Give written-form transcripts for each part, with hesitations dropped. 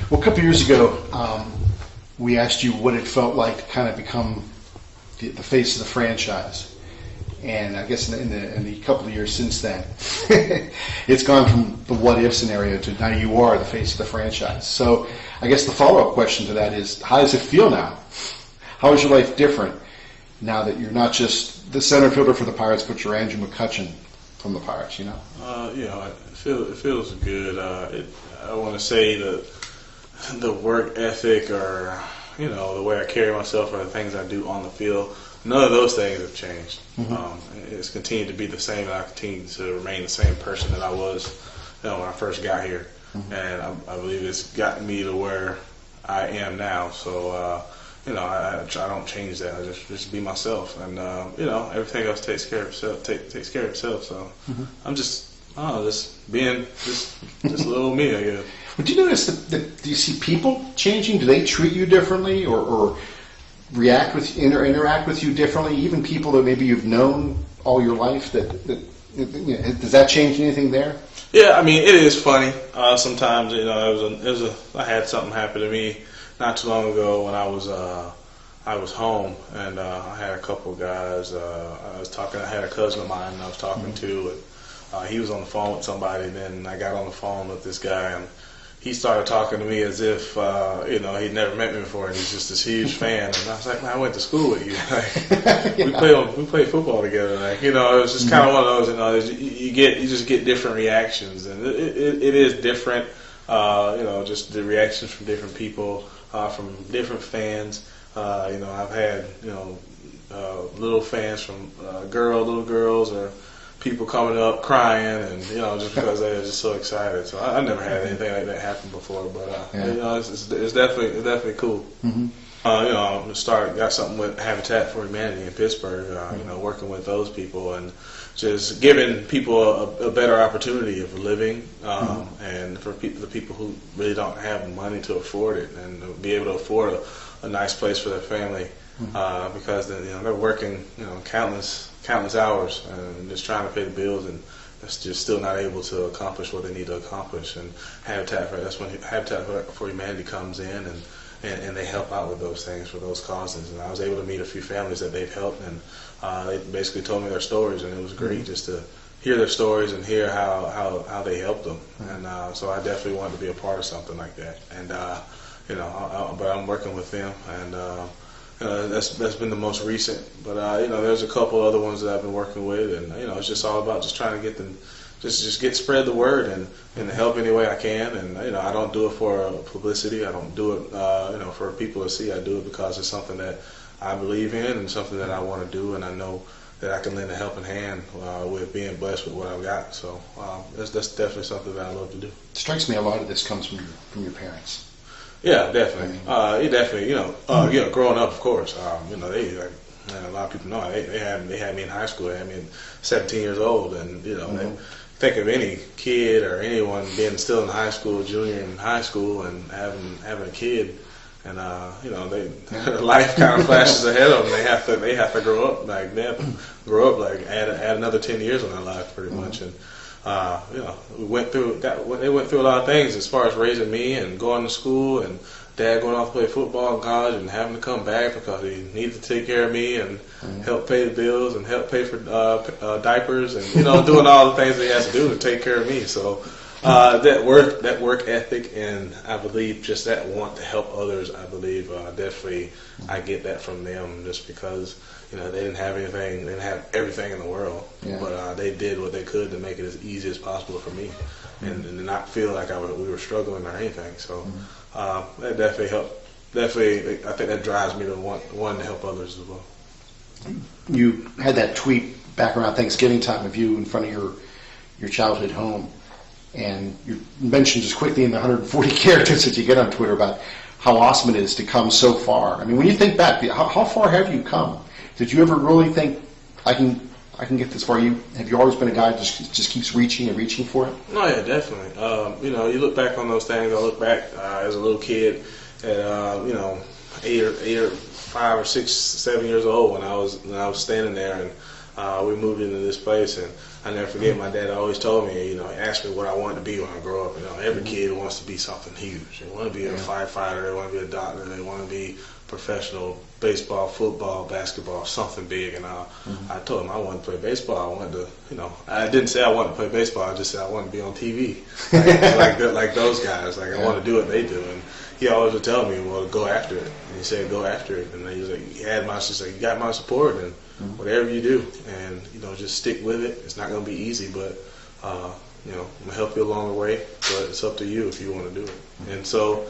Well, a couple years ago, we asked you what it felt like to kind of become the face of the franchise. And I guess in the couple of years since then, it's gone from the what-if scenario to now you are the face of the franchise. So I guess the follow-up question to that is, how does it feel now? How is your life different now that you're not just the center fielder for the Pirates, but you're Andrew McCutchen from the Pirates, you know? It feels good. I want to say that the work ethic or, the way I carry myself or the things I do on the field, none of those things have changed. Mm-hmm. It's continued to be the same, and I continue to remain the same person that I was when I first got here. Mm-hmm. And I believe it's gotten me to where I am now. So, I don't change that. I just be myself, and everything else takes care of itself. Takes care of itself. So mm-hmm. I'm just being just little me, I guess. Well, do you notice that do you see people changing? Do they treat you differently, or react with interact with you differently? Even people that maybe you've known all your life. Does that change anything there? Yeah, I mean, it is funny. Sometimes I had something happen to me not too long ago when I was home, and I had a couple of guys. I had a cousin of mine I was talking to, and he was on the phone with somebody. And then I got on the phone with this guy, and he started talking to me as if he'd never met me before, and he's just this huge fan. And I was like, man, I went to school with you. We played football together. It was just kind of one of those. You just get different reactions, and it is different. Just the reactions from different people, from different fans. I've had little fans from little girls, or people coming up crying, and just because they were just so excited. So I never had anything like that happen before, but it's definitely cool. Mm-hmm. Got something with Habitat for Humanity in Pittsburgh. Working with those people and just giving people a better opportunity of living, and for the people who really don't have money to afford it, and to be able to afford a nice place for their family, because they're working countless hours and just trying to pay the bills, and just still not able to accomplish what they need to accomplish. And that's when Habitat for Humanity comes in, and they help out with those things for those causes. And I was able to meet a few families that they've helped, and they basically told me their stories, and it was great just to hear their stories and hear how they helped them. And so I definitely wanted to be a part of something like that. And but I'm working with them, and that's been the most recent. But there's a couple other ones that I've been working with, and it's just all about just trying to get them, just spread the word and help any way I can. And I don't do it for publicity. I don't do it for people to see. I do it because it's something that I believe in and something that I want to do, and I know that I can lend a helping hand with being blessed with what I've got. So that's definitely something that I love to do. It strikes me a lot of this comes from your parents. Yeah, definitely. It definitely, growing up, of course, they a lot of people know they had me in high school. They had me at 17 years old, and they think of any kid or anyone being still in high school, junior in high school, and having a kid, and life kind of flashes ahead of them. They have to grow up like that, add another 10 years on their life, pretty much. And they went through a lot of things as far as raising me and going to school, and Dad going off to play football in college and having to come back because he needed to take care of me and help pay the bills and help pay for diapers, and doing all the things that he has to do to take care of me. So that work ethic, and I believe just that want to help others, I believe definitely I get that from them, just because they didn't have anything, they didn't have everything in the world, but they did what they could to make it as easy as possible for me, and to not feel like we were struggling or anything. So that definitely helped. Definitely, I think that drives me to want to help others as well. You had that tweet back around Thanksgiving time of you in front of your childhood home, and you mentioned just quickly in the 140 characters that you get on Twitter about how awesome it is to come so far. I mean, when you think back, how far have you come? Did you ever really think I can get this far? Have you always been a guy that just keeps reaching and reaching for it? Oh yeah, definitely. You look back on those things. I look back as a little kid at 8 or 5 or 6, 7 years old when I was standing there, and we moved into this place, and I never forget my dad always told me, he asked me what I wanted to be when I grow up. Every kid wants to be something huge. They want to be a firefighter, they want to be a doctor, they want to be professional baseball, football, basketball, something big. And I told him I wanted to play baseball. I wanted to, I didn't say I wanted to play baseball. I just said I wanted to be on TV, like those guys. Like I want to do what they do. And he always would tell me, well, go after it. And he said, go after it. And then he was like, you got my support, and whatever you do, and just stick with it. It's not going to be easy, but I'm gonna help you along the way. But it's up to you if you want to do it. And so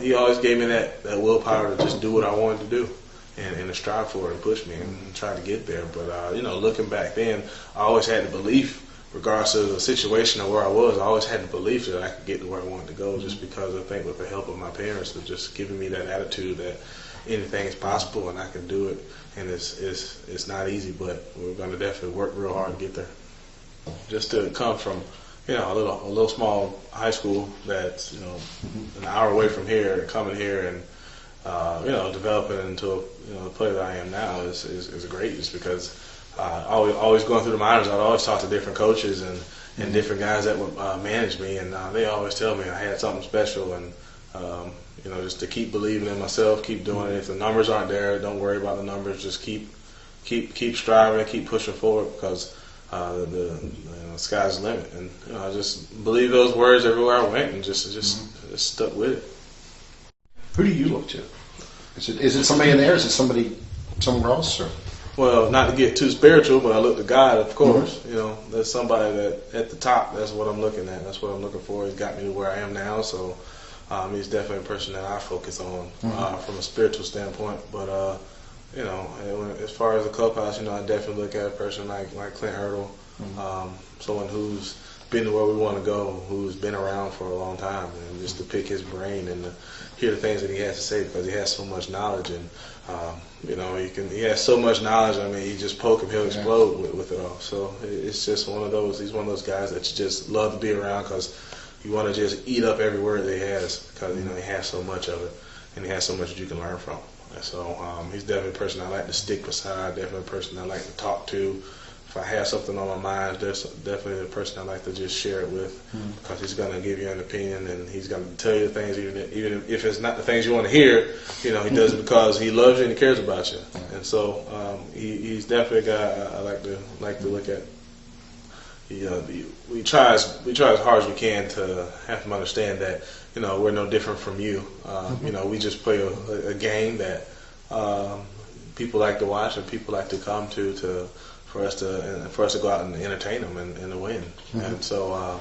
he always gave me that willpower to just do what I wanted to do, and to strive for it and push me and try to get there. But looking back then, I always had the belief, regardless of the situation or where I was, I always had the belief that I could get to where I wanted to go, just because I think with the help of my parents of just giving me that attitude that anything is possible and I can do it. And it's not easy, but we're going to definitely work real hard to get there. Just to come from a little small high school that's an hour away from here, and coming here and developing into the player that I am now is great. Just because always going through the minors, I'd always talk to different coaches and different guys that would manage me, and they always tell me I had something special, and just to keep believing in myself, keep doing it. If the numbers aren't there, don't worry about the numbers. Just keep striving, keep pushing forward, because the sky's the limit. And I just believe those words everywhere I went, and just stuck with it. Who do you look to? Is it somebody in there? Is it somebody somewhere else? Or? Well, not to get too spiritual, but I look to God, of course. There's somebody that at the top. That's what I'm looking at. That's what I'm looking for. He's got me to where I am now. So he's definitely a person that I focus on from a spiritual standpoint. But as far as the clubhouse, I definitely look at a person like Clint Hurdle, someone who's been to where we want to go, who's been around for a long time, and just to pick his brain and to hear the things that he has to say, because he has so much knowledge, and he has so much knowledge. I mean, you just poke him, he'll explode with it all. So it's just one of those. He's one of those guys that you just love to be around, because you want to just eat up every word that he has, because he has so much of it, and he has so much that you can learn from. And so he's definitely a person I like to stick beside. Definitely a person I like to talk to. If I have something on my mind, there's definitely a person I like to just share it with, because he's going to give you an opinion, and he's going to tell you the things, even if it's not the things you want to hear. He does it because he loves you and he cares about you. And so he's definitely a guy I like to look at. We try as hard as we can to have him understand that we're no different from you. We just play a game that people like to watch and people like to come to for us to go out and entertain them and to win. And so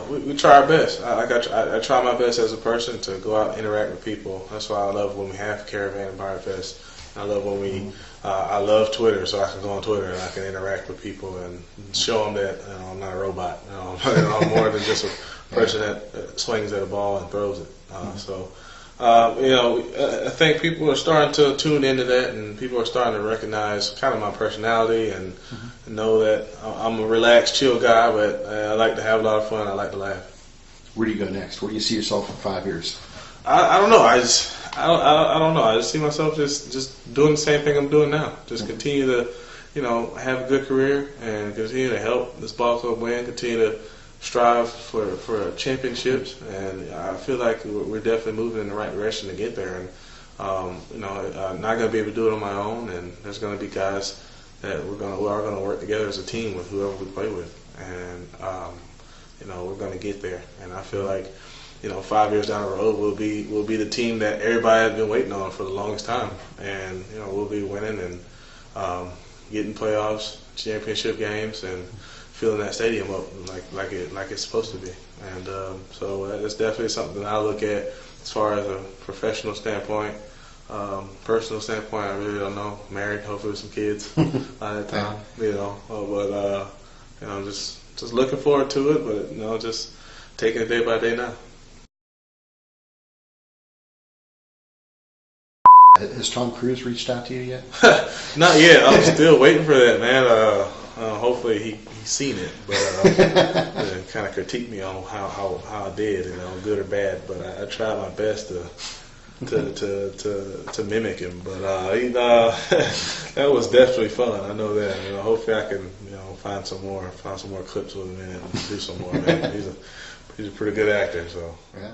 we try our best. I try my best as a person to go out and interact with people. That's why I love when we have Caravan and Byron Fest. I love when we. I love Twitter, so I can go on Twitter and I can interact with people and show them that I'm not a robot. I'm more than just a person that swings at a ball and throws it. I think people are starting to tune into that, and people are starting to recognize kind of my personality and know that I'm a relaxed, chill guy, but I like to have a lot of fun. I like to laugh. Where do you go next? Where do you see yourself in 5 years? I don't know. I don't know. I just see myself just doing the same thing I'm doing now. Just continue to, have a good career and continue to help this ball club win. Continue to strive for championships, and I feel like we're definitely moving in the right direction to get there. And I'm not going to be able to do it on my own. And there's going to be guys that we are going to work together as a team with whoever we play with, and we're going to get there. And I feel like 5 years down the road, we'll be the team that everybody has been waiting on for the longest time, and we'll be winning and getting playoffs, championship games, and filling that stadium up like it's supposed to be. And so that's definitely something I look at as far as a professional standpoint. Personal standpoint, I really don't know. Married, hopefully with some kids by that time, but just looking forward to it, but just taking it day by day now. Has Tom Cruise reached out to you yet? Not yet. I'm still waiting for that, man. Hopefully he's seen it, but kind of critique me on how I did, good or bad. But I tried my best to to mimic him. But that was definitely fun. I know that. Hopefully I can find some more clips with him and do some more. Man. He's a pretty good actor. So. Yeah.